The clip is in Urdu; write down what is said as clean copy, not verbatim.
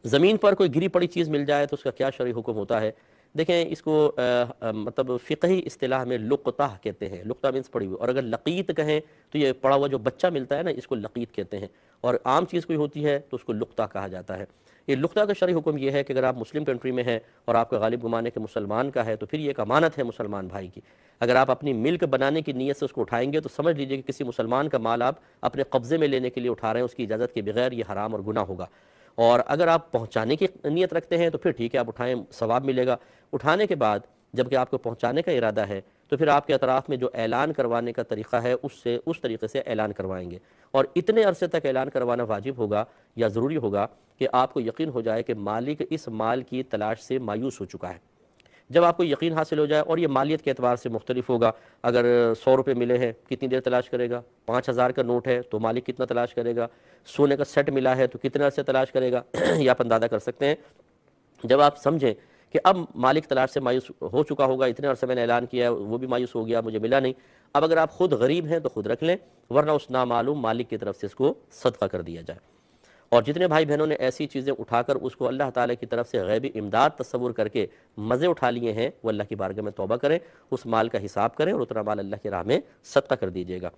زمین پر کوئی گری پڑی چیز مل جائے تو اس کا کیا شرعی حکم ہوتا ہے؟ دیکھیں اس کو مطلب فقہی اصطلاح میں لقطہ کہتے ہیں، لقطہ مینس پڑی ہوئی، اور اگر لقیط کہیں تو یہ پڑا ہوا جو بچہ ملتا ہے نا، اس کو لقیط کہتے ہیں، اور عام چیز کوئی ہوتی ہے تو اس کو لقطہ کہا جاتا ہے۔ یہ لقطہ کا شرعی حکم یہ ہے کہ اگر آپ مسلم کنٹری میں ہیں اور آپ کا غالب گمان ہے کہ مسلمان کا ہے، تو پھر یہ ایک امانت ہے مسلمان بھائی کی۔ اگر آپ اپنی ملک بنانے کی نیت سے اس کو اٹھائیں گے تو سمجھ لیجئے کہ کسی مسلمان کا مال آپ اپنے قبضے میں لینے کے لیے اٹھا رہے ہیں، اس کی اجازت کے بغیر، یہ حرام اور گناہ ہوگا۔ اور اگر آپ پہنچانے کی نیت رکھتے ہیں تو پھر ٹھیک ہے، آپ اٹھائیں، ثواب ملے گا۔ اٹھانے کے بعد جبکہ آپ کو پہنچانے کا ارادہ ہے تو پھر آپ کے اطراف میں جو اعلان کروانے کا طریقہ ہے اس طریقے سے اعلان کروائیں گے، اور اتنے عرصے تک اعلان کروانا واجب ہوگا یا ضروری ہوگا کہ آپ کو یقین ہو جائے کہ مالک اس مال کی تلاش سے مایوس ہو چکا ہے۔ جب آپ کو یقین حاصل ہو جائے، اور یہ مالیت کے اعتبار سے مختلف ہوگا، اگر 100 روپے ملے ہیں کتنی دیر تلاش کرے گا، 5,000 کا نوٹ ہے تو مالک کتنا تلاش کرے گا، سونے کا سیٹ ملا ہے تو کتنے عرصے تلاش کرے گا یہ آپ اندازہ کر سکتے ہیں۔ جب آپ سمجھیں کہ اب مالک تلاش سے مایوس ہو چکا ہوگا، اتنے عرصے میں نے اعلان کیا ہے، وہ بھی مایوس ہو گیا، مجھے ملا نہیں، اب اگر آپ خود غریب ہیں تو خود رکھ لیں، ورنہ اس نامعلوم مالک کی طرف سے اس کو صدقہ کر دیا جائے۔ اور جتنے بھائی بہنوں نے ایسی چیزیں اٹھا کر اس کو اللہ تعالیٰ کی طرف سے غیبی امداد تصور کر کے مزے اٹھا لیے ہیں، وہ اللہ کی بارگاہ میں توبہ کریں، اس مال کا حساب کریں اور اتنا مال اللہ کی راہ میں صدقہ کر دیجیے گا۔